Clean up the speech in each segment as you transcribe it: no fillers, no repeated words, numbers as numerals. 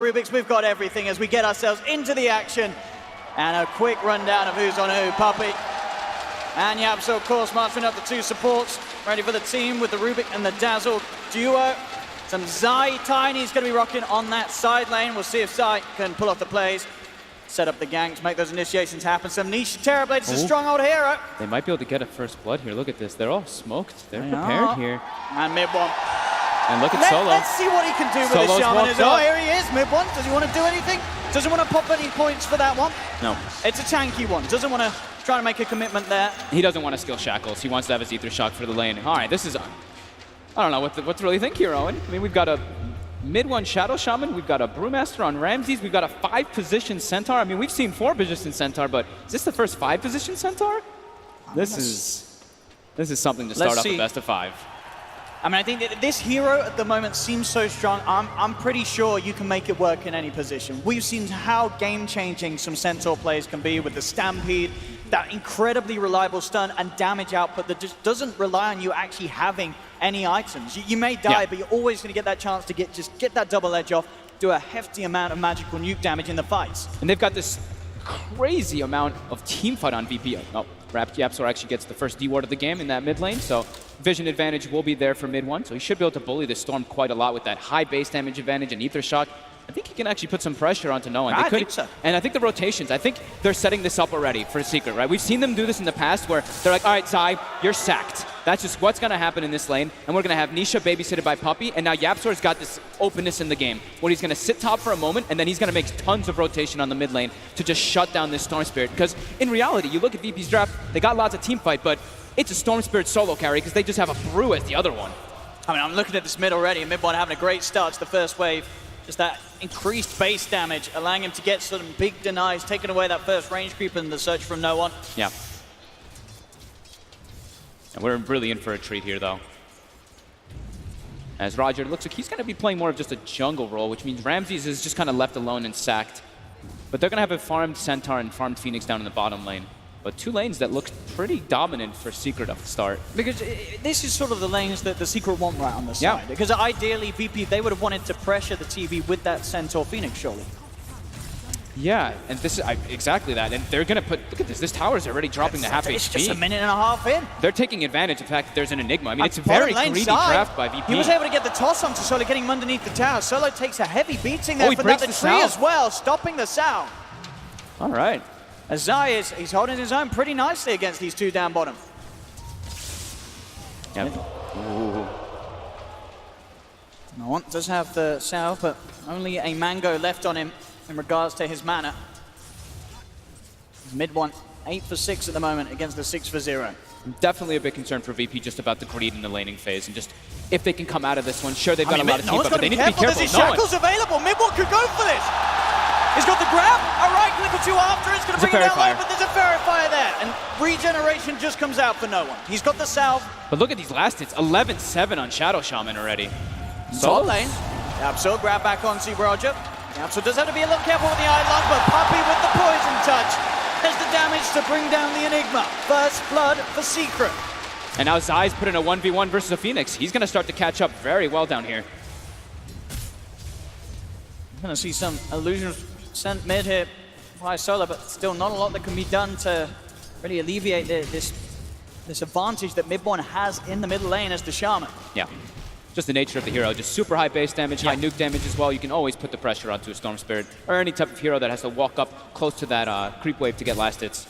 Rubik's, we've got everything as we get ourselves into the action. And a quick rundown of who's on who. Puppy and Yapso, of course, marching up the two supports, ready for the team with the Rubik and the Dazzle duo. Some Zai Tiny's going to be rocking on that side lane. We'll see if Zai can pull off the plays, set up the ganks, make those initiations happen. Some niche Terrorblade is a strong old hero. They might be able to get a first blood here. Look at this. They're all smoked. They're prepared here. And mid one. And look at Solo. Let's see what he can do with Solo's the Shaman. walked up. Here he is, mid one. Does he want to do anything? Doesn't want to pop any points for that one. No. It's a tanky one. Doesn't want to try to make a commitment there. He doesn't want to skill Shackles. He wants to have his Ether Shock for the lane. All right, this is... I don't know what to really think here, Owen. I mean, we've got a mid one Shadow Shaman. We've got a Brewmaster on Ramses. We've got a 5-position Centaur. I mean, we've seen 4-position Centaur, but is this the first 5-position Centaur? This is something to start off a best of 5. I mean, I think that this hero at the moment seems so strong. I'm pretty sure you can make it work in any position. We've seen how game-changing some Centaur plays can be with the Stampede, that incredibly reliable stun and damage output that just doesn't rely on you actually having any items. You may die, but you're always going to get that chance to get that double edge off, do a hefty amount of magical nuke damage in the fights. And they've got this crazy amount of team fight on VP. Oh, Yapsor actually gets the first D-ward of the game in that mid lane, so vision advantage will be there for mid one, so he should be able to bully the Storm quite a lot with that high base damage advantage and Ether Shock. I think he can actually put some pressure onto no one. I think so. And I think the rotations, I think they're setting this up already for Secret, right? We've seen them do this in the past where they're like, all right, Zai, you're sacked. That's just what's going to happen in this lane. And we're going to have Nisha babysitted by Puppy. And now Yapsor's got this openness in the game where he's going to sit top for a moment and then he's going to make tons of rotation on the mid lane to just shut down this Storm Spirit. Because in reality, you look at VP's draft, they got lots of team fight, but it's a Storm Spirit solo carry because they just have a Brew as the other one. I mean, I'm looking at this mid already, and mid one having a great start to the first wave. Just that increased base damage, allowing him to get some big denies, taking away that first range creep in the search from no one. Yeah. And we're really in for a treat here, though. As Roger looks like he's going to be playing more of just a jungle role, which means Ramses is just kind of left alone and sacked. But they're going to have a farmed Centaur and farmed Phoenix down in the bottom lane. But two lanes that look pretty dominant for Secret off the start. Because this is sort of the lanes that the Secret want right on the side. Because ideally, VP, they would have wanted to pressure the TV with that Centaur Phoenix, surely. Yeah, and this is exactly that. And they're going to put, look at this tower's already dropping to half HP. It's just a minute and a half in. They're taking advantage of the fact that there's an Enigma. I mean, it's a very greedy draft by VP. He was able to get the toss onto Solo, getting him underneath the tower. Solo takes a heavy beating there he for breaks the the tree as well, stopping the Sow. All right. As Zai he's holding his own pretty nicely against these two down bottom. Yep. Ooh. No one does have the Sow, but only a Mango left on him in regards to his mana. Mid one, 8 for 6 at the moment against the 6 for 0. Definitely a big concern for VP just about the greed in the laning phase and just if they can come out of this one. Sure, they've got a lot of team, but they need to be careful. There's Shackles available. Mid one could go for this. He's got the grab, a right click or two after, it's going to bring it down low, but there's a Fairy Fire there, and regeneration just comes out for no one. He's got the salve. But look at these last hits, 11-7 on Shadow Shaman already. Top lane, Yapso grab back on Sea Roger. Yapso does have to be a little careful with the Eidolon, but Puppy with the poison touch. There's the damage to bring down the Enigma. First blood for Secret. And now Zai's put in a 1v1 versus a Phoenix. He's going to start to catch up very well down here. I'm going to see some illusions sent mid here by Solo, but still not a lot that can be done to really alleviate this advantage that mid one has in the middle lane as the Shaman. Yeah, just the nature of the hero. Just super high base damage, high nuke damage as well. You can always put the pressure onto a Storm Spirit or any type of hero that has to walk up close to that creep wave to get last hits.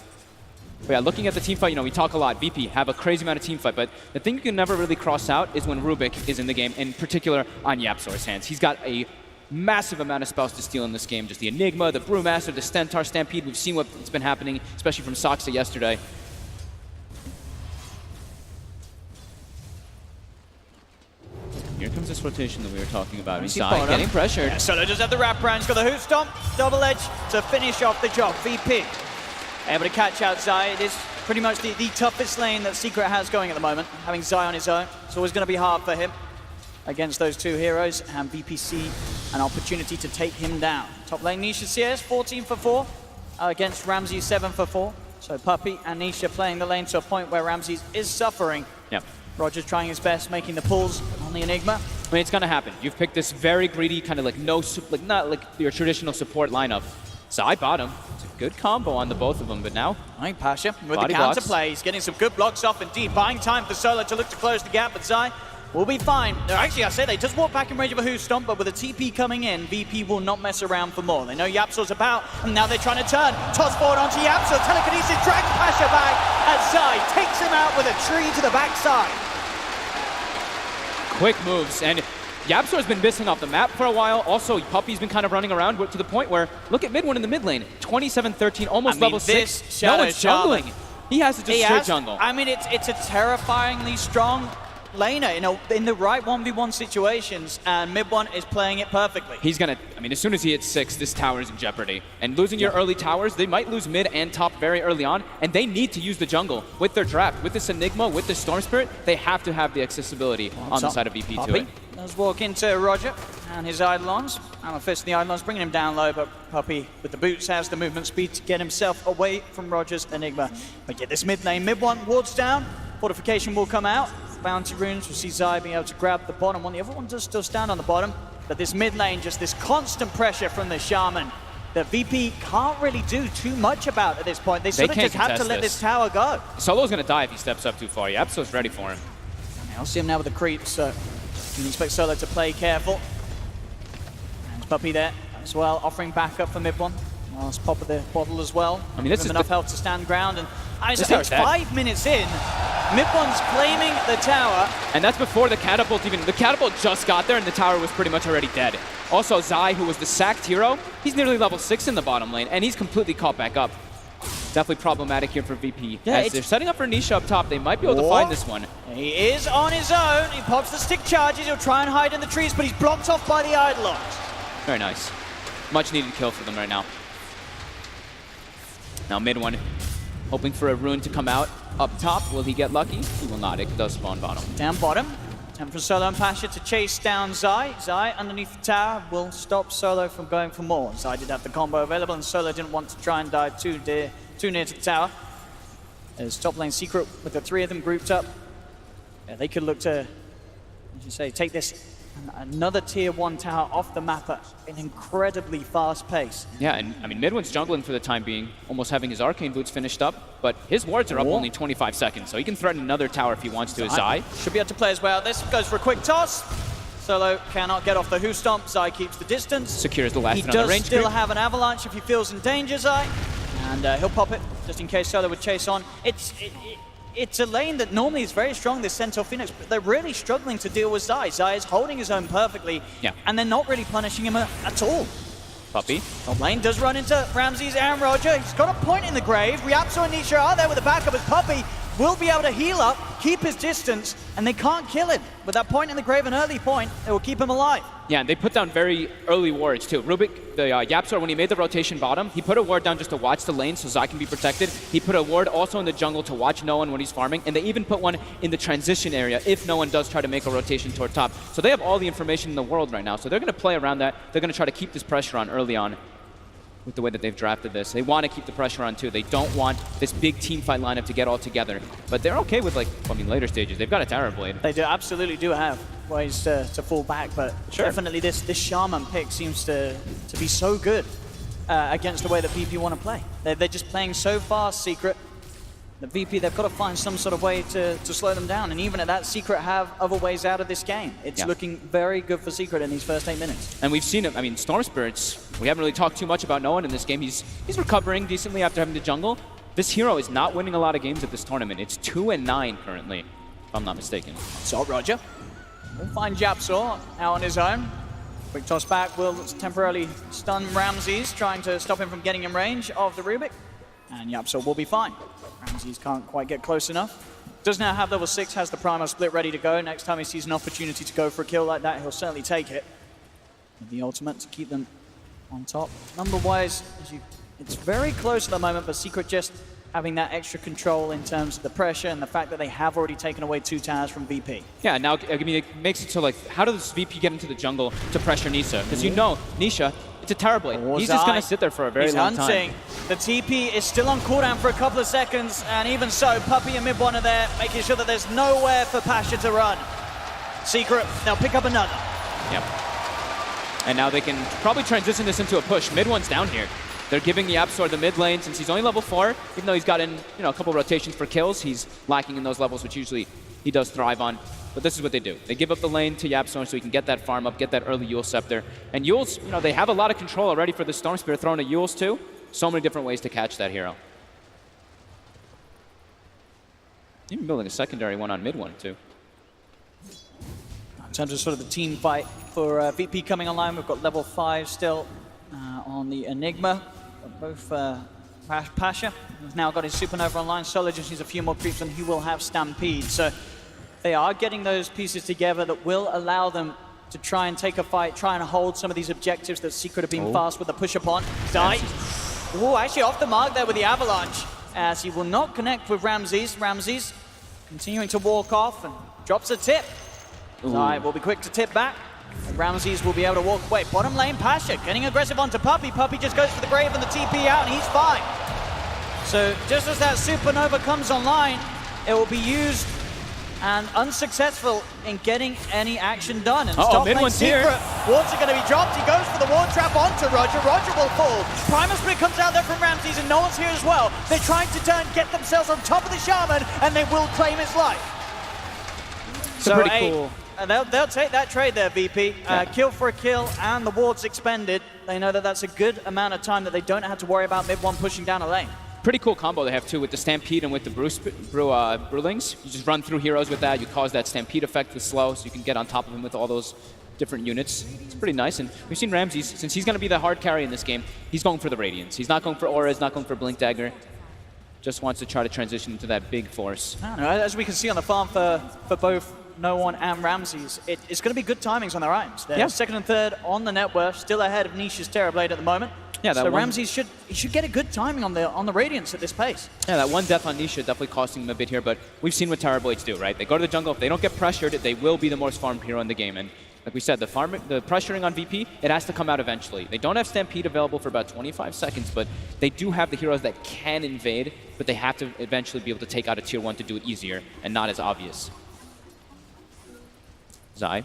But yeah, looking at the team fight, you know, we talk a lot. VP have a crazy amount of team fight, but the thing you can never really cross out is when Rubik is in the game, in particular on Yapsor's hands. He's got a massive amount of spells to steal in this game. Just the Enigma, the Brewmaster, the Centaur Stampede. We've seen what's been happening, especially from Soxa yesterday. Here comes this rotation that we were talking about. He's getting pressured. Yeah, Solo does have the wraparound. He's got the Hoot Stomp, double edge to finish off the job. VP able to catch out Zai. It is pretty much the toughest lane that Secret has going at the moment. Having Zai on his own, it's always going to be hard for him against those two heroes, and VPC an opportunity to take him down. Top lane Nisha CS 14 for 4 against Ramses 7 for 4. So Puppy and Nisha playing the lane to a point where Ramses is suffering. Yep. Roger's trying his best, making the pulls on the Enigma. I mean, it's gonna happen. You've picked this very greedy, kind of like not like your traditional support lineup. Zai bottom. It's a good combo on the both of them, but now I think Pasha with body the counter blocks. play. He's getting some good blocks off indeed. Buying time for Solo to look to close the gap, but Zai will be fine. Actually, I say they just walk back in range of a Who Stomp, but with a TP coming in, VP will not mess around for more. They know Yapsor's about, and now they're trying to turn. Toss forward onto Yapsor. Telekinesis drags Pasha back as Zai takes him out with a tree to the backside. quick moves, and Yapsor's been missing off the map for a while. Also, Puppy's been kind of running around to the point where, look at mid one in the mid lane. 27-13, almost level 6. No one's jungling. He has to just straight jungle. I mean, it's a terrifyingly strong laner in the right 1v1 situations, and mid one is playing it perfectly. He's gonna, I mean, as soon as he hits 6, this tower is in jeopardy. And losing your early towers, they might lose mid and top very early on, and they need to use the jungle with their draft. With this Enigma, with this Storm Spirit, they have to have the accessibility on the side of VP to it. Does walk into Roger and his Eidolons. Fist in the Eidolons, bringing him down low, but Puppy with the boots has the movement speed to get himself away from Roger's Enigma. But yeah, this mid lane, mid one, wards down, fortification will come out. Bounty runes, we'll see Zai being able to grab the bottom one. The other one does still stand on the bottom, but this mid lane, just this constant pressure from the Shaman that VP can't really do too much about at this point. They sort of just have to let this tower go. Solo's gonna die if he steps up too far. Yapso's ready for him. I'll see him now with the creeps, so you can expect Solo to play careful. And Puppy there as well, offering backup for mid one. Last pop of the bottle as well. I mean, this is enough health to stand ground, and it's 5 minutes in. Mid one's claiming the tower. And that's before the catapult even, the catapult just got there and the tower was pretty much already dead. Also, Zai, who was the sacked hero, he's nearly level 6 in the bottom lane, and he's completely caught back up. Definitely problematic here for VP. Yeah, as they're setting up for Nisha up top, they might be able to find this one. He is on his own. He pops the stick charges. He'll try and hide in the trees, but he's blocked off by the Eidolons. Very nice. Much needed kill for them right now. Now mid one, hoping for a rune to come out. Up top, will he get lucky? He will not. It does spawn bottom. Down bottom. Time for Solo and Pasha to chase down Zai. Zai underneath the tower will stop Solo from going for more. Zai did have the combo available, and Solo didn't want to try and dive too near to the tower. There's top lane Secret with the 3 of them grouped up. Yeah, they could look to, as you say, take this another tier 1 tower off the map at an incredibly fast pace. Yeah, and I mean, mid one's jungling for the time being, almost having his arcane boots finished up, but his wards are up only 25 seconds, so he can threaten another tower if he wants to. Zai should be able to play as well. This goes for a quick toss. Solo cannot get off the Who Stomp. Zai keeps the distance. Secures the last He on the range. does still have an avalanche if he feels in danger, Zai. And he'll pop it just in case Solo would chase on. It's a lane that normally is very strong, this Centaur Phoenix, but they're really struggling to deal with Zai. Zai is holding his own perfectly, and they're not really punishing him at all. Puppy. Top lane does run into Ramses and Roger. He's got a point in the grave. Yapso and Nisha are there with the backup as Puppy will be able to heal up, keep his distance, and they can't kill him. With that point in the grave, an early point, it will keep him alive. Yeah, and they put down very early wards too. Rubik, the Yapsor, when he made the rotation bottom, he put a ward down just to watch the lane so Zai can be protected. He put a ward also in the jungle to watch no one when he's farming, and they even put one in the transition area if no one does try to make a rotation toward top. So they have all the information in the world right now, so they're going to play around that. They're going to try to keep this pressure on early on with the way that they've drafted this. They want to keep the pressure on too. They don't want this big team fight lineup to get all together, but they're okay with, like, I mean, later stages. They've got a Tower Blade. They absolutely do have ways to fall back, but definitely this Shaman pick seems to be so good against the way that VP want to play. They're just playing so fast, Secret. The VP, they've got to find some sort of way to slow them down, and even at that, Secret have other ways out of this game. It's looking very good for Secret in these first 8 minutes. And we've seen him, I mean, Storm Spirits, we haven't really talked too much about no one in this game. He's recovering decently after having to jungle. This hero is not winning a lot of games at this tournament. It's 2-9 currently, if I'm not mistaken. So Roger will find Japsaw out on his own. Quick toss back will temporarily stun Ramses, trying to stop him from getting in range of the Rubik. And Yapsor will be fine. Ramses can't quite get close enough. Does now have level 6, has the Primal Split ready to go. Next time he sees an opportunity to go for a kill like that, he'll certainly take it. With the ultimate to keep them on top. Number-wise, it's very close at the moment, but Secret just having that extra control in terms of the pressure and the fact that they have already taken away 2 towers from VP. Yeah, now, I mean, it makes it so, like, how does VP get into the jungle to pressure Nisha? Because you know, Nisha, it's a Tower Blade. He's just going to sit there for a very long time. The TP is still on cooldown for a couple of seconds, and even so, Puppy and mid one are there, making sure that there's nowhere for Pasha to run. Secret, they'll pick up another. Yep. And now they can probably transition this into a push. Mid one's down here. They're giving the Absol the mid lane since he's only level 4. Even though he's gotten, a couple rotations for kills, he's lacking in those levels, which usually he does thrive on. But this is what they do. They give up the lane to Yapzor so he can get that farm up, get that early Eul Scepter. And Eul's, they have a lot of control already for the Storm Spirit thrown at Eul's too. So many different ways to catch that hero. Even building a secondary one on mid one too. In terms of sort of the team fight for VP coming online, we've got level 5 still on the Enigma. Both Pasha has now got his Supernova online. Solo just needs a few more creeps and he will have Stampede. So they are getting those pieces together that will allow them to try and take a fight, try and hold some of these objectives that Secret have been fast with the push upon. Die. Oh, actually off the mark there with the Avalanche, as he will not connect with Ramses. Ramses continuing to walk off and drops a tip. Die will be quick to tip back. Ramses will be able to walk away. Bottom lane, Pasha getting aggressive onto Puppey. Puppey just goes for the grave and the TP out, and he's fine. So just as that Supernova comes online, it will be used and unsuccessful in getting any action done. And stop mid lane one's Secret. here. Wards are going to be dropped. He goes for the ward trap onto Roger. Roger will fall. Primal Split comes out there from Ramses, and no one's here as well. They're trying to get themselves on top of the Shaman, and they will claim his life. So pretty cool. They'll take that trade there, VP. Kill for a kill, and the ward's expended. They know that that's a good amount of time that they don't have to worry about mid one pushing down a lane. Pretty cool combo they have too with the Stampede and with the Brewlings. You just run through heroes with that. You cause that Stampede effect with slow, so you can get on top of him with all those different units. It's pretty nice. And we've seen Ramses, since he's going to be the hard carry in this game, he's going for the Radiance. He's not going for Auras, not going for Blink Dagger. Just wants to try to transition into that big force. I don't know, as we can see on the farm for both No One and Ramses, it's going to be good timings on their items. They're second and third on the net worth, still ahead of Nisha's Terrorblade at the moment. Yeah, so Ramses should get a good timing on the Radiance at this pace. Yeah, that one death on Nisha definitely costing them a bit here, but we've seen what Terrorblades do, right? They go to the jungle. If they don't get pressured, they will be the most farmed hero in the game. And like we said, the pressuring on VP, it has to come out eventually. They don't have Stampede available for about 25 seconds, but they do have the heroes that can invade, but they have to eventually be able to take out a tier 1 to do it easier and not as obvious. Zai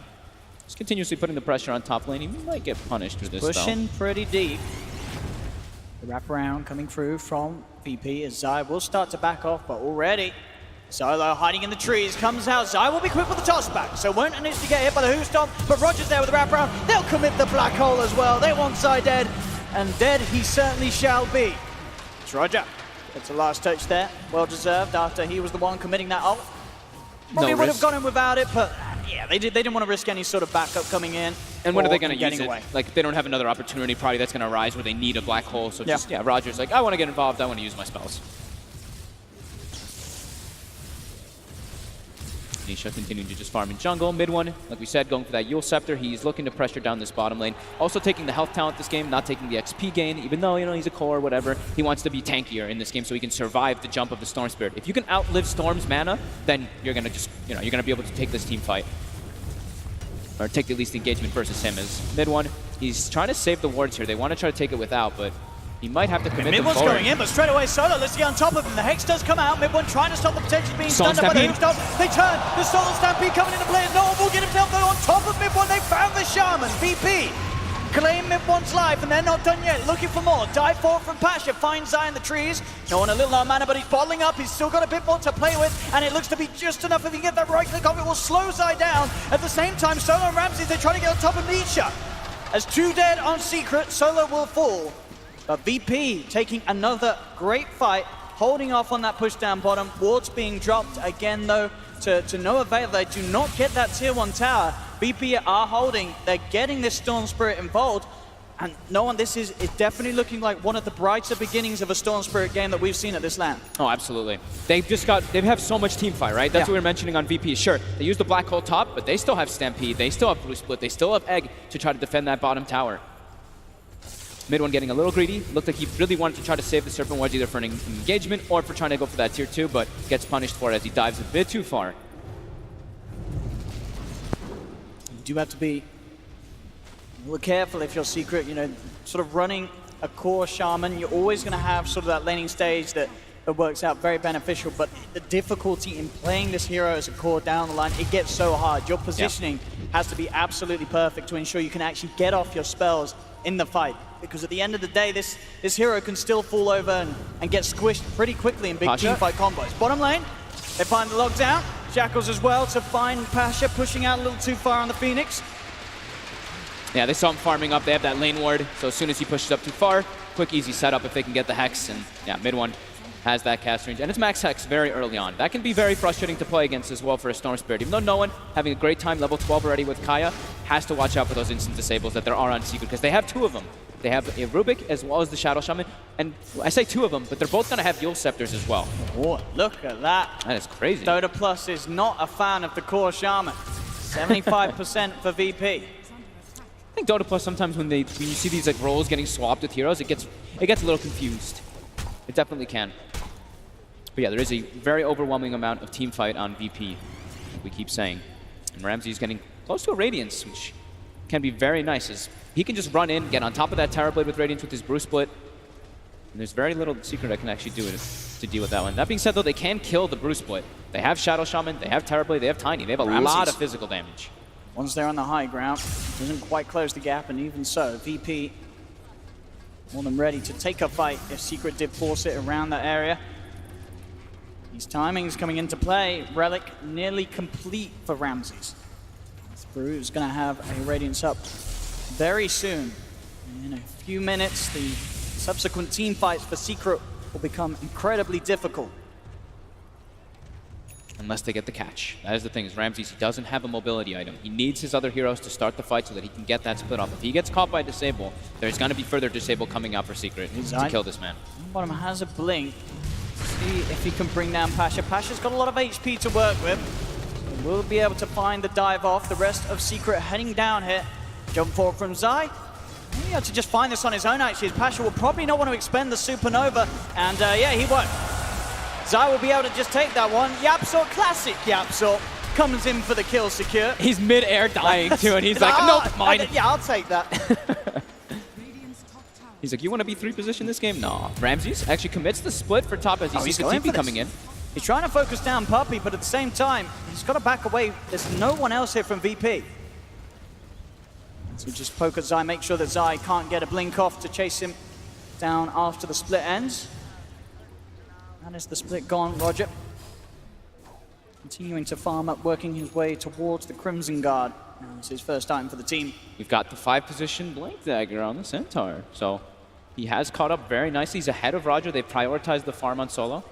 is continuously putting the pressure on top lane. He might get punished through this Pushing pretty deep. The wraparound coming through from VP as Zai will start to back off, but already Solo hiding in the trees comes out. Zai will be quick with the toss back, so won't initially get hit by the Who Stomp, but Roger's there with the wraparound. They'll commit the black hole as well. They want Zai dead, and dead he certainly shall be. It's Roger. It's a last touch there. Well deserved after he was the one committing that ult. Probably would have gone in without it, but yeah, they didn't want to risk any sort of backup coming in. And when are they going to use it? Like, they don't have another opportunity probably that's going to arise where they need a black hole. So just, Roger's like, I want to get involved. I want to use my spells. Nisha continuing to just farm in jungle. Mid one, like we said, going for that Eul Scepter. He's looking to pressure down this bottom lane. Also taking the health talent this game, not taking the XP gain, even though, he's a core or whatever. He wants to be tankier in this game so he can survive the jump of the Storm Spirit. If you can outlive Storm's mana, then you're going to just, you're going to be able to take this team fight. Or take the least engagement versus him as mid one. He's trying to save the wards here. They want to try to take it without, but he might have to commit mid one's going in, but straight away Solo, let's get on top of him. The Hex does come out. Mid one trying to stop the potential being stunned by the Who Stomp. They turn. The Solo Stampede coming into play. No one will get himself though on top of mid one. They found the Shaman. VP claim mid one's life, and they're not done yet. Looking for more. Dive forward from Pasha. Finds Zai in the trees. No one a little low mana, but he's bottling up. He's still got a bit more to play with, and it looks to be just enough. If he can get that right click off, it will slow Zai down. At the same time, Solo and Ramses, they're trying to get on top of Nisha. As 2 dead on Secret, Solo will fall. But VP taking another great fight, holding off on that push down bottom. Wards being dropped again though, to no avail. They do not get that tier 1 tower. VP are holding, they're getting this Storm Spirit involved. And no one, this is definitely looking like one of the brighter beginnings of a Storm Spirit game that we've seen at this LAN. Oh, absolutely. They have so much team fight, right? That's what we were mentioning on VP. Sure, they use the black hole top, but they still have Stampede, they still have Blue Split, they still have Egg to try to defend that bottom tower. Mid one getting a little greedy. Looked like he really wanted to try to save the Serpent Wedge either for an engagement or for trying to go for that tier 2, but gets punished for it as he dives a bit too far. You do have to be a little careful if you're Secret, sort of running a core Shaman. You're always going to have sort of that laning stage that it works out very beneficial, but the difficulty in playing this hero as a core down the line, it gets so hard. Your positioning has to be absolutely perfect to ensure you can actually get off your spells in the fight. Because at the end of the day, this hero can still fall over and get squished pretty quickly in big teamfight combos. Bottom lane, they find the lockdown. Jackals as well to find Pasha, pushing out a little too far on the Phoenix. Yeah, they saw him farming up. They have that lane ward, so as soon as he pushes up too far, quick, easy setup if they can get the Hex. And yeah, mid one has that cast range. And it's max Hex very early on. That can be very frustrating to play against as well for a Storm Spirit. Even though no one having a great time, level 12 already with Kaya, has to watch out for those instant disables that there are on Secret, because they have two of them. They have a Rubik as well as the Shadow Shaman. And I say two of them, but they're both going to have Yule Scepters as well. Oh, look at that. That is crazy. Dota Plus is not a fan of the core Shaman. 75% for VP. I think Dota Plus sometimes when you see these like roles getting swapped with heroes, it gets a little confused. It definitely can. But yeah, there is a very overwhelming amount of team fight on VP, like we keep saying. And Ramsey's getting close to a Radiance, which can be very nice, as he can just run in, get on top of that Terror Blade with Radiance with his Brew Split. And there's very little Secret that can actually do it to deal with that one. That being said, though, they can kill the Brew Split. They have Shadow Shaman, they have Terror Blade, they have Tiny. They have a lot of physical damage. Once they're on the high ground, doesn't quite close the gap, and even so, VP more than ready to take a fight if Secret did force it around that area. These timings coming into play. Relic nearly complete for Ramses. Brew is going to have a Radiance up very soon. In a few minutes, the subsequent team fights for Secret will become incredibly difficult. Unless they get the catch. That is the thing, is Ramses, he doesn't have a mobility item. He needs his other heroes to start the fight so that he can get that split off. If he gets caught by Disable, there's going to be further Disable coming out for Secret to kill this man. Bottom has a blink. See if he can bring down Pasha. Pasha's got a lot of HP to work with. We'll be able to find the dive off. The rest of Secret heading down here. Jump forward from Zai. He had to just find this on his own, actually. Pasha will probably not want to expend the Supernova. And yeah, he won't. Zai will be able to just take that one. Yapsor, classic Yapsor, comes in for the kill secure. He's mid-air dying too, and he's like, nope, mine. Yeah, I'll take that. He's like, you want to be 3 position this game? No. Ramses actually commits the split for top as he sees the TP coming in. He's trying to focus down Puppey, but at the same time, he's got to back away. There's no one else here from VP. So just poke at Zai, make sure that Zai can't get a blink off to chase him down after the split ends. And is the split gone, Roger? Continuing to farm up, working his way towards the Crimson Guard. It's his first time for the team. We've got the 5 position Blink Dagger on the Centaur. So he has caught up very nicely. He's ahead of Roger. They've prioritized the farm on solo.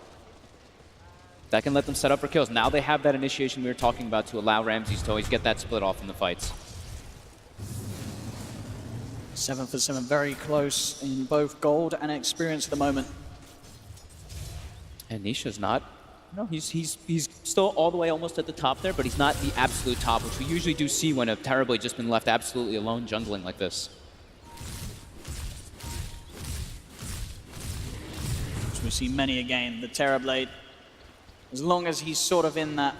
That can let them set up for kills. Now they have that initiation we were talking about to allow Ramses to always get that split off in the fights. 7 for 7, very close in both gold and experience at the moment. And Nisha's not, no, he's still all the way almost at the top there, but he's not the absolute top, which we usually do see when a Terror Blade just been left absolutely alone jungling like this. Which we've seen many again, the Terror Blade. As long as he's sort of in that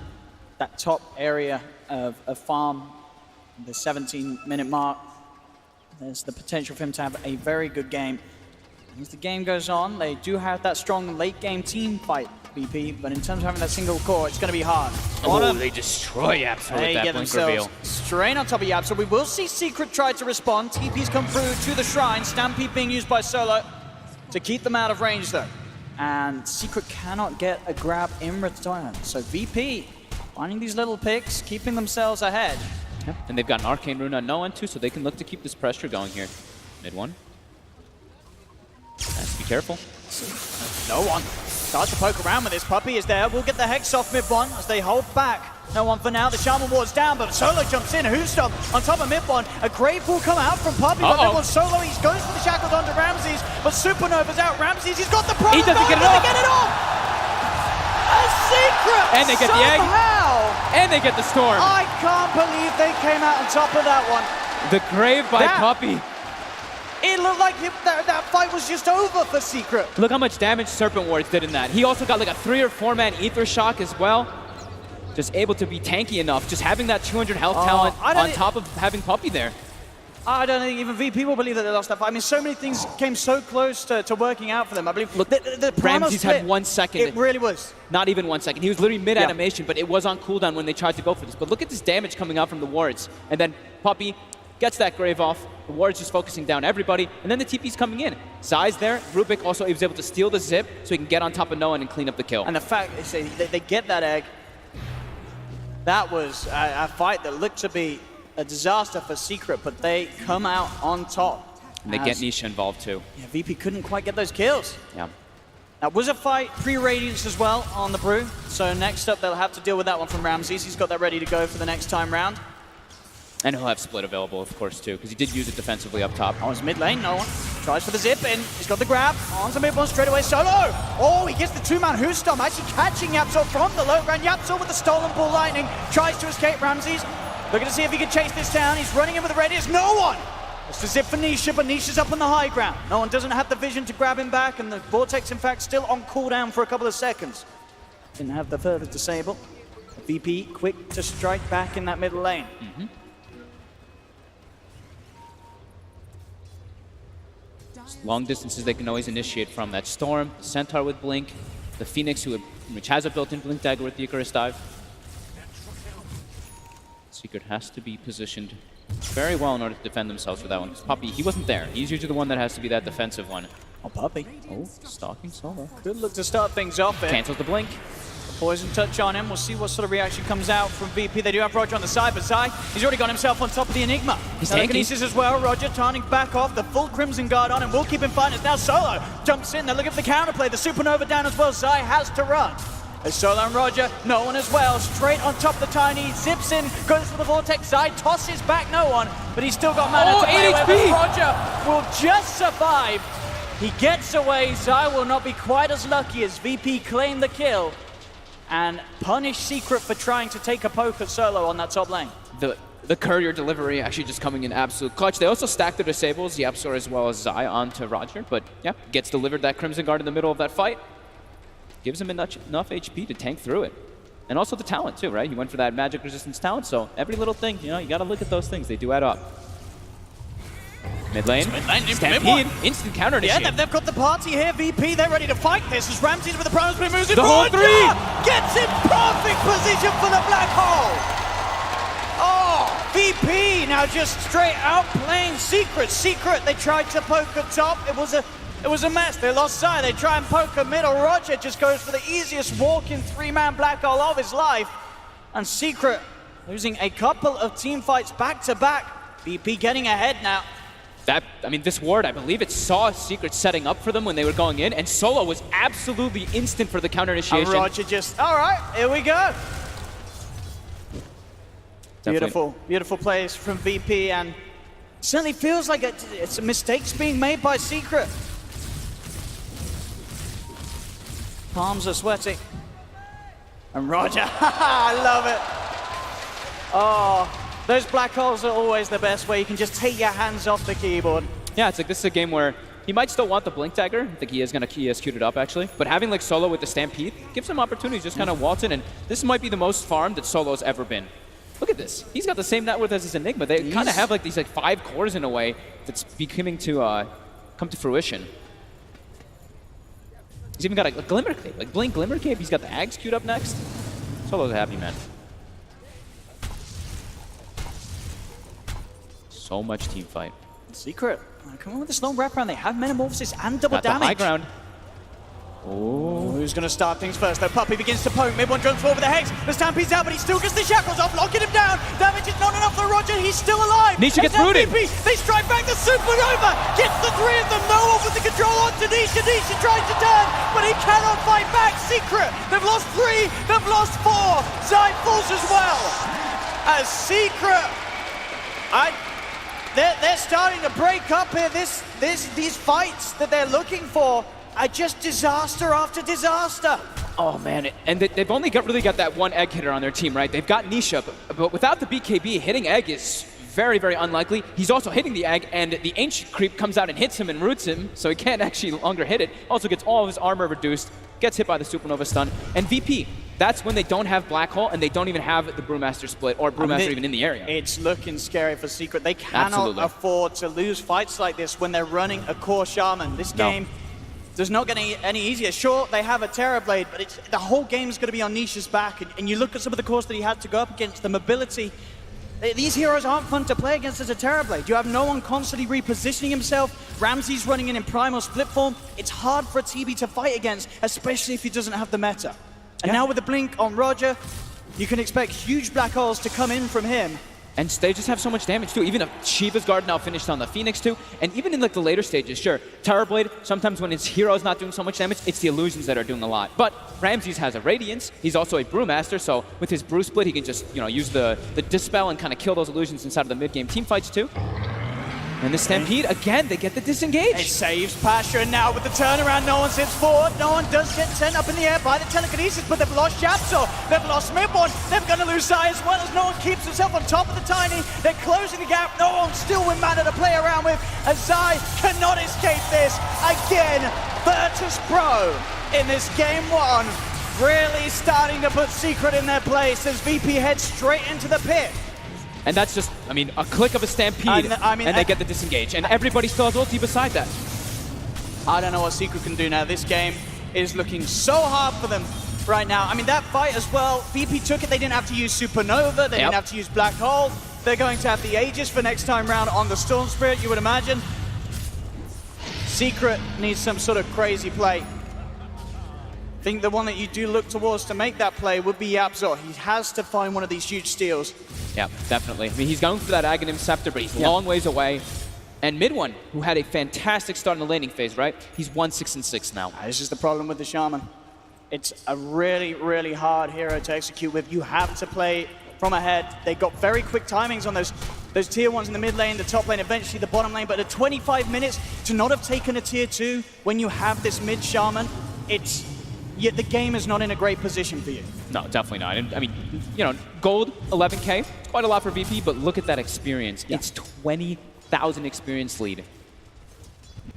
top area of farm, the 17-minute mark, there's the potential for him to have a very good game. As the game goes on, they do have that strong late-game team fight, BP, but in terms of having that single core, it's going to be hard. Oh, they destroy Yapsor with that blink reveal. Strain on top of Yapsor. We will see Secret try to respond. TP's come through to the Shrine. Stampede being used by Solo to keep them out of range, though. And Secret cannot get a grab in return. So VP finding these little picks, keeping themselves ahead. Yep. And they've got an Arcane Rune on no one too, so they can look to keep this pressure going here. Mid one. Has to be careful. No one. Starts to poke around with this. Puppey is there. We'll get the Hex off mid one as they hold back. No one for now. The Shaman Ward's down, but Solo jumps in. Who's on top of mid one? A Grave will come out from Puppey, but mid one Solo. He goes for the Shackles onto Ramses, but Supernova's out. Ramses, he's got the pro. He doesn't get it off. A Secret! And they get the egg. And they get the storm. I can't believe they came out on top of that one. The Grave by Puppey. It looked like that fight was just over for Secret. Look how much damage Serpent Wards did in that. He also got like a 3 or 4 man Ether Shock as well. Just able to be tanky enough. Just having that 200 health talent on top of having Puppey there. I don't think even VP will believe that they lost that fight. I mean, so many things came so close to working out for them. I believe. Look, the Ramses had 1 second. It really was. Not even 1 second. He was literally mid-animation, but it was on cooldown when they tried to go for this. But look at this damage coming out from the wards. And then Puppey gets that grave off. The ward's just focusing down everybody. And then the TP's coming in. Zai's there. Rubik also was able to steal the zip so he can get on top of Noah and clean up the kill. And the fact they get that egg, that was a fight that looked to be a disaster for Secret, but they come out on top. And they get Nisha involved too. Yeah, VP couldn't quite get those kills. Yeah. That was a fight pre-Radiance as well on the Brew. So next up, they'll have to deal with that one from Ramses. He's got that ready to go for the next time round. And he'll have split available, of course, too, because he did use it defensively up top. On his mid lane, no one. Tries for the zip in. He's got the grab. On the mid one straight away. Solo! Oh, he gets the two-man Who-Stomp. Actually catching Yapzor from the low ground. Yapzor with the stolen Bull Lightning. Tries to escape Ramses. Looking to see if he can chase this down. He's running in with the Radiance. No one! It's the zip for Nisha, but Nisha's up on the high ground. No one doesn't have the vision to grab him back, and the Vortex, in fact, still on cooldown for a couple of seconds. Didn't have the further disable. VP quick to strike back in that middle lane. Long distances they can always initiate from. That Storm, the Centaur with Blink, the Phoenix, which has a built-in Blink Dagger with the Icarus Dive. Secret has to be positioned very well in order to defend themselves with that one. Because Puppey, he wasn't there. He's usually the one that has to be that defensive one. Oh, Puppey. Oh, stalking Solo. Good look to start things off there. Cancels the Blink. Poison touch on him. We'll see what sort of reaction comes out from VP. They do have Roger on the side, but Zai, he's already got himself on top of the Enigma. He's Telekinesis as well. Roger turning back off. The full Crimson Guard on him. We'll keep him fine. It's now Solo jumps in. They're looking for the counterplay. The Supernova down as well. Zai has to run. As Solo and Roger, no one as well. Straight on top of the Tiny. Zips in, goes for the Vortex. Zai tosses back no one, but he's still got mana to play with. Roger will just survive. He gets away. Zai will not be quite as lucky as VP claim the kill and punish Secret for trying to take a poke at Solo on that top lane. The courier delivery actually just coming in absolute clutch. They also stack their disables, Yapzor as well as Zai onto Roger, but yeah, gets delivered that Crimson Guard in the middle of that fight. Gives him enough HP to tank through it. And also the talent too, right? He went for that magic resistance talent, so every little thing, you know, you gotta look at those things. They do add up. Mid lane, Stampede, instant counter initiate. Yeah, they've got the party here, VP, they're ready to fight this. As Ramses with the Primal Spin moves in. The whole three! Gets in perfect position for the black hole! Oh, VP now just straight out playing Secret. Secret, they tried to poke at top. It was a mess. They lost Zai. They try and poke a middle. Roger just goes for the easiest walk-in three-man black hole of his life. And Secret losing a couple of team fights back-to-back. VP getting ahead now. I mean, this ward, I believe it saw Secret setting up for them when they were going in, and Solo was absolutely instant for the counter initiation. And Roger just, all right, here we go. Beautiful, beautiful plays from VP, and certainly feels like it's a mistakes being made by Secret. Palms are sweating. And Roger, I love it. Oh. Those black holes are always the best, where you can just take your hands off the keyboard. Yeah, it's like this is a game where he might still want the Blink Dagger. I think he has queued it up, actually. But having like Solo with the Stampede gives him opportunities to just kind of waltz in, and this might be the most farmed that Solo's ever been. Look at this. He's got the same net worth as his Enigma. They kind of have like these like 5 cores in a way that's beginning to come to fruition. He's even got a Glimmer Cape, like Blink Glimmer Cape. He's got the Ags queued up next. Solo's a happy man. So much team fight. Secret. Come on with this long wraparound. They have Metamorphosis and double damage. The high ground. Oh, who's going to start things first though? Puppey begins to poke. Mid one jumps forward with the Hex. The Stampede's out, but he still gets the shackles off, locking him down. Damage is not enough for Roger. He's still alive. Nisha gets rooted. They strike back the Supernova. Gets the 3 of them. No one with the control onto Nisha. Nisha tries to turn, but he cannot fight back. Secret. They've lost 3. They've lost 4. Zai falls as well. As Secret. They're starting to break up here. These fights that they're looking for are just disaster after disaster. Oh man, and they've only really got that one egg hitter on their team, right? They've got Nisha, but without the BKB, hitting egg is very, very unlikely. He's also hitting the egg, and the Ancient Creep comes out and hits him and roots him, so he can't actually longer hit it. Also gets all of his armor reduced, gets hit by the Supernova stun, and VP, that's when they don't have Black Hole and they don't even have the Brewmaster split or Brewmaster even in the area. It's looking scary for Secret. They cannot afford to lose fights like this when they're running a core Shaman. This game does not get any easier. Sure, they have a Terrorblade, but the whole game is going to be on Nisha's back. And you look at some of the cores that he had to go up against, the mobility. These heroes aren't fun to play against as a Terrorblade. You have no one constantly repositioning himself. Ramsey's running in primal split form. It's hard for a TB to fight against, especially if he doesn't have the meta. And now with the blink on Roger, you can expect huge black holes to come in from him. And they just have so much damage too. Even if Sheeva's guard now finished on the Phoenix too. And even in like the later stages, sure, Terrorblade, sometimes when his hero's not doing so much damage, it's the illusions that are doing a lot. But Ramses has a Radiance. He's also a Brewmaster, so with his Brew split, he can just, you know, use the Dispel and kind of kill those illusions inside of the mid-game team fights too. And the Stampede, again, they get the disengage. It saves Pasha, and now with the turnaround, no one sits forward. No one does get sent up in the air by the telekinesis, but they've lost Japso, they've lost Midborn, they're going to lose Zai as well as no one keeps himself on top of the Tiny. They're closing the gap, no one still with mana to play around with, as Zai cannot escape this. Again, Virtus.pro in this game one, really starting to put Secret in their place as VP heads straight into the pit. And that's just, I mean, a click of a Stampede, and they get the disengage. And everybody still has ulti beside that. I don't know what Secret can do now. This game is looking so hard for them right now. I mean, that fight as well, VP took it. They didn't have to use Supernova. They didn't have to use Black Hole. They're going to have the Aegis for next time round on the Storm Spirit, you would imagine. Secret needs some sort of crazy play. I think the one that you do look towards to make that play would be Yapzor. He has to find one of these huge steals. Yeah, definitely. I mean, he's going for that Aghanim Scepter, but he's long ways away. And Mid1, who had a fantastic start in the laning phase, right? He's 1-6-6 now. This is the problem with the Shaman. It's a really, really hard hero to execute with. You have to play from ahead. They got very quick timings on those tier 1s in the mid lane, the top lane, eventually the bottom lane. But at 25 minutes, to not have taken a tier 2 when you have this mid Shaman, yet the game is not in a great position for you. No, definitely not. And, I mean, you know, gold, 11K, it's quite a lot for VP, but look at that experience. Yeah. It's 20,000 experience lead.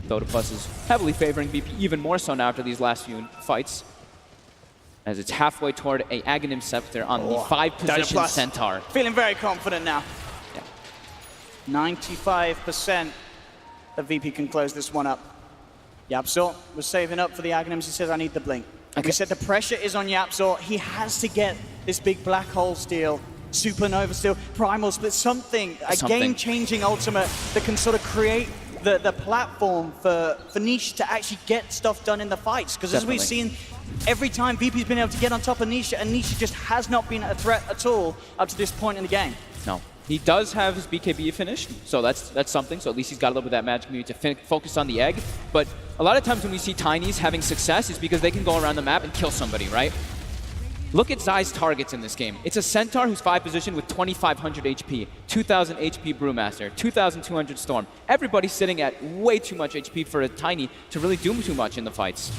Dota Plus is heavily favoring VP, even more so now after these last few fights, as it's halfway toward a Aghanim Scepter on the 5-position Centaur. Feeling very confident now. Yeah. 95% that VP can close this one up. Yapzor was saving up for the Aghanims. He says, I need the blink. Like I said, the pressure is on Yapzor. He has to get this big black hole steal, supernova steal, primal split, something. A game-changing ultimate that can sort of create the platform for Niche to actually get stuff done in the fights. Because as we've seen, every time VP's been able to get on top of Nisha, and Nisha just has not been a threat at all up to this point in the game. No. He does have his BKB finished, so that's something. So at least he's got a little bit of that magic immunity to focus on the egg. But a lot of times when we see Tinies having success, it's because they can go around the map and kill somebody, right? Look at Zai's targets in this game. It's a Centaur who's 5-position with 2,500 HP, 2,000 HP Brewmaster, 2,200 Storm. Everybody's sitting at way too much HP for a Tiny to really do too much in the fights.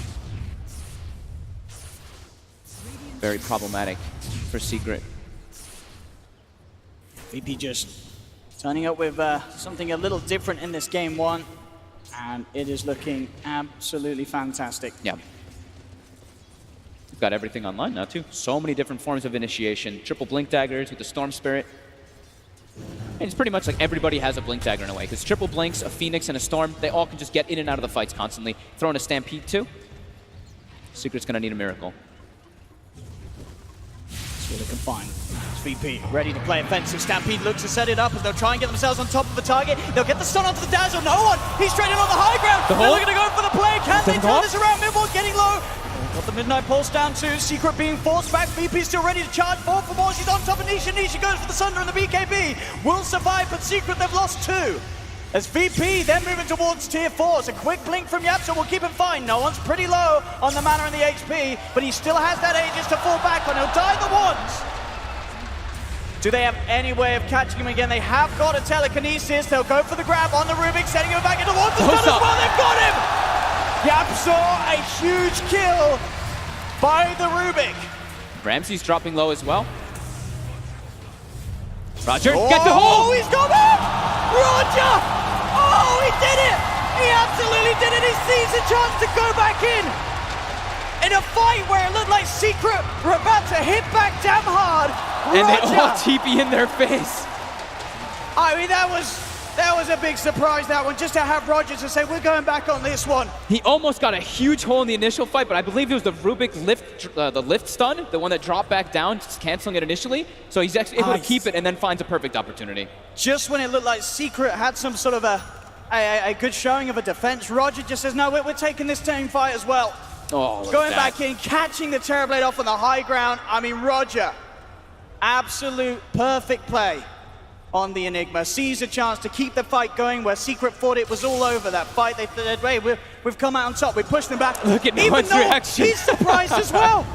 Very problematic for Secret. VP just turning up with something a little different in this game one, and it is looking absolutely fantastic. Yeah. We've got everything online now too. So many different forms of initiation. Triple Blink Daggers with the Storm Spirit. And it's pretty much like everybody has a Blink Dagger in a way, because triple Blinks, a Phoenix, and a Storm, they all can just get in and out of the fights constantly. Throw in a Stampede too. Secret's gonna need a miracle. See what they can find. VP ready to play offensive. Stampede looks to set it up as they'll try and get themselves on top of the target. They'll get the stun onto the Dazzle. No one! He's straight in on the high ground. They're looking to go for the play. Can they turn this around? Midborn's getting low. Got the Midnight Pulse down too. Secret being forced back. VP still ready to charge forward for more. She's on top of Nisha. Nisha goes for the Sunder and the BKB. Will survive, but Secret, they've lost 2. As VP, they're moving towards tier 4. So quick blink from Yapzor will keep him fine. No one's pretty low on the mana and the HP, but he still has that Aegis to fall back on. He'll die the once. Do they have any way of catching him again? They have got a telekinesis. They'll go for the grab on the Rubik, setting him back into the stun as well. They've got him! Yapzor, a huge kill by the Rubik. Ramsey's dropping low as well. Roger, get the hole! Oh, he's got him! Roger! Oh, he did it! He absolutely did it! He sees a chance to go back in! in a fight where it looked like Secret were about to hit back damn hard. And Roger, they all TP in their face. I mean, that was a big surprise, that one, just to have Roger to say, we're going back on this one. He almost got a huge hole in the initial fight, but I believe it was the Rubik lift stun, the one that dropped back down, just canceling it initially. So he's actually able to keep it and then finds a perfect opportunity. Just when it looked like Secret had some sort of a good showing of a defense, Roger just says, no, we're taking this team fight as well. Oh, going back in, catching the Terrorblade off on the high ground. I mean, Roger, absolute perfect play on the Enigma. Sees a chance to keep the fight going where Secret thought it was all over. That fight, they said, hey, we've come out on top. We pushed them back. Look at Noah's reaction. He's surprised as well.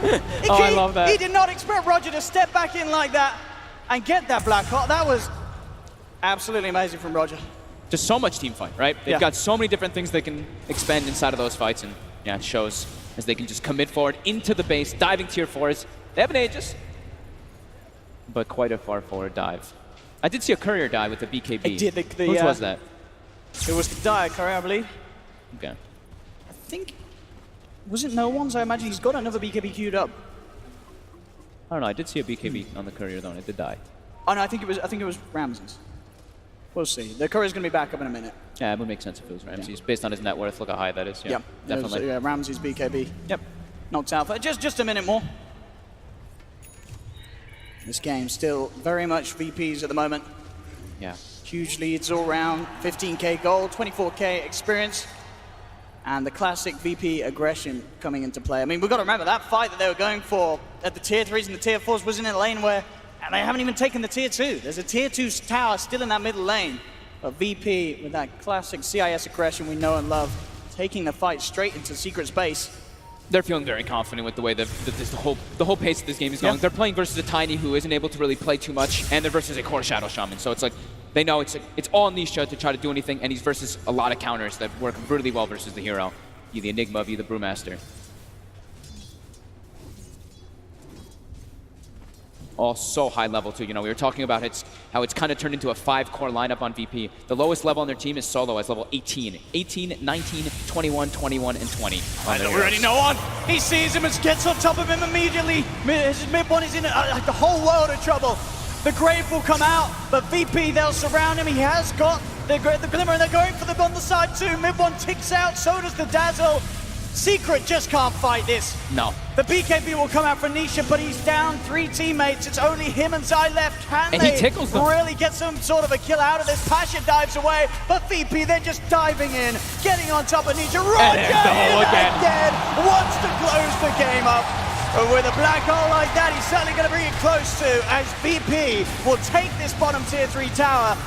I love that. He did not expect Roger to step back in like that and get that black hole. That was absolutely amazing from Roger. Just so much team fight, right? They've got so many different things they can expend inside of those fights, and yeah, it shows as they can just commit forward into the base, diving tier 4s. They have an Aegis, but quite a far forward dive. I did see a courier die with the BKB. I did. Whose was that? It was the Dire courier, I believe. Okay. I think, was it no one's? I imagine he's got another BKB queued up. I don't know. I did see a BKB on the courier though, and it did die. Oh no, I think it was Ramses. We'll see. The courier's going to be back up in a minute. Yeah, it would make sense if it was Ramses. Based on his net worth, look how high that is. Yeah, definitely. Yeah, Ramses BKB. Yep. Knocked out for just a minute more. This game still very much VPs at the moment. Yeah. Huge leads all round. 15k gold, 24k experience. And the classic VP aggression coming into play. I mean, we've got to remember that fight that they were going for at the tier 3s and the tier 4s was in a lane where and they haven't even taken the tier 2. There's a tier 2 tower still in that middle lane. But VP, with that classic CIS aggression we know and love, taking the fight straight into Secret space. They're feeling very confident with the way the whole pace of this game is going. They're playing versus a Tiny who isn't able to really play too much, and they're versus a Core Shadow Shaman. So it's like, they know it's all Nisha to try to do anything, and he's versus a lot of counters that work really well versus the hero. Be the Enigma, be the Brewmaster. All so high level too. You know, we were talking about how it's kind of turned into a 5-core lineup on VP. The lowest level on their team is Solo as level 18. 18, 19, 21, 21, and 20. We already know on. He sees him and gets on top of him immediately. His mid one is in the whole world of trouble. The Grave will come out, but VP, they'll surround him. He has got the Glimmer, and they're going for the on the side too. Mid one ticks out, so does the Dazzle. Secret just can't fight this. No. The BKB will come out for Nisha, but he's down 3 teammates. It's only him and Zai left. Can and they he tickles them. really get some sort of a kill out of this? Pasha dives away, but VP, they're just diving in, getting on top of Nisha. Roger again wants to close the game up. But with a black hole like that, he's certainly going to bring it close to, as VP will take this bottom tier 3 tower.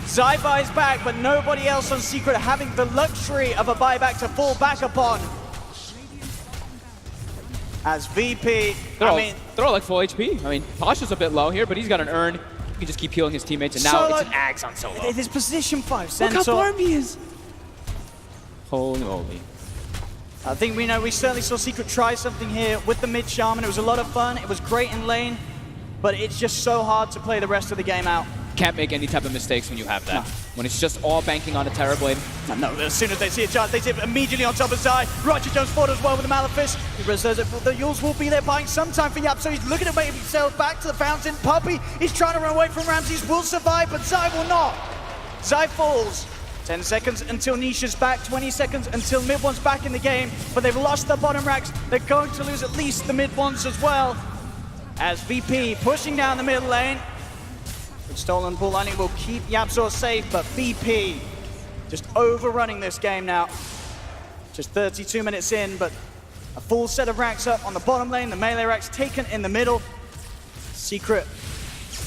Zai buys back, but nobody else on Secret having the luxury of a buyback to fall back upon. As VP, they're all like full HP. I mean, Pasha's a bit low here, but he's got an urn. He can just keep healing his teammates, and now it's an Axe on Solo. It is position 5. Look how farm he is. Holy moly. I think we certainly saw Secret try something here with the mid Shaman. It was a lot of fun. It was great in lane, but it's just so hard to play the rest of the game out. Can't make any type of mistakes when you have that. No. When it's just all banking on a Terrorblade. No, as soon as they see a chance, they sit immediately on top of Zai. Roger jumps forward as well with the Malefice. He reserves it for the Yules will be there buying some time for Yap, so he's looking to make himself back to the fountain. Puppy, he's trying to run away from Ramses, will survive, but Zai will not. Zai falls. 10 seconds until Nisha's back, 20 seconds until mid one's back in the game, but they've lost the bottom racks. They're going to lose at least the mid ones as well. As VP pushing down the middle lane. Stolen ball lining will keep Yapzor safe, but VP just overrunning this game now. Just 32 minutes in, but a full set of racks up on the bottom lane, the melee racks taken in the middle. Secret,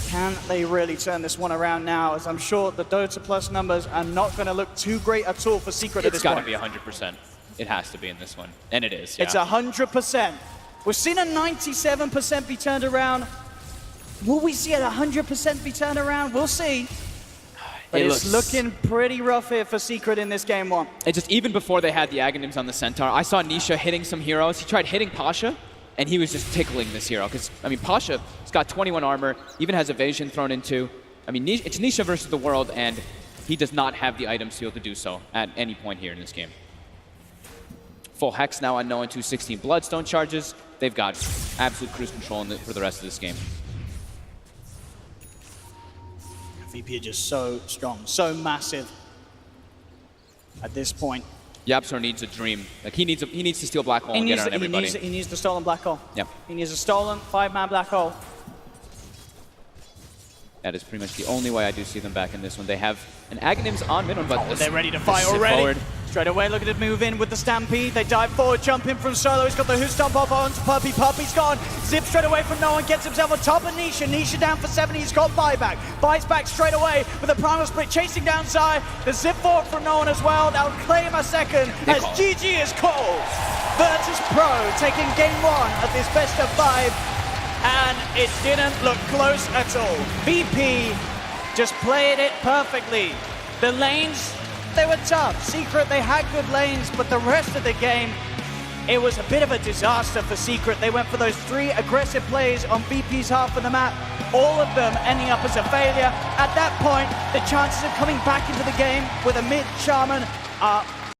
can they really turn this one around now? As I'm sure the Dota Plus numbers are not going to look too great at all for Secret at this point. It's got to be 100%. It has to be in this one, and it is. Yeah. It's 100%. We've seen a 97% be turned around. Will we see it 100% be turned around? We'll see. But it's looking pretty rough here for Secret in this game 1. And just even before they had the Aghanims on the Centaur, I saw Nisha hitting some heroes. He tried hitting Pasha, and he was just tickling this hero. Because, I mean, Pasha's got 21 armor, even has evasion thrown into. I mean, it's Nisha versus the world, and he does not have the items to be able to do so at any point here in this game. Full Hex now unknown, 216 Bloodstone charges. They've got absolute cruise control for the rest of this game. VP are just so strong, so massive at this point. YapzOr needs a dream. Like he needs to steal Black Hole and get on everybody. He needs the stolen Black Hole. Yep. He needs a stolen 5-man Black Hole. That is pretty much the only way I do see them back in this one. They have an Aghanims on mid one, but they're ready to fight already. Forward. Straight away, look at it move in with the Stampede. They dive forward, jump in from Solo. He's got the Hoot Stomp off onto Puppy. Puppy's gone. Zip straight away from no one. Gets himself on top of Nisha. Nisha down for 70. He's got buyback. Buys back straight away with a Primal Split chasing down Zai. The Zip forward from no one as well. They'll claim a second as GG is called. Virtus.pro taking game 1 of this best of 5. And it didn't look close at all. VP just played it perfectly. The lanes, they were tough. Secret, they had good lanes, but the rest of the game, it was a bit of a disaster for Secret. They went for those 3 aggressive plays on VP's half of the map, all of them ending up as a failure. At that point, the chances of coming back into the game with a mid-Shaman are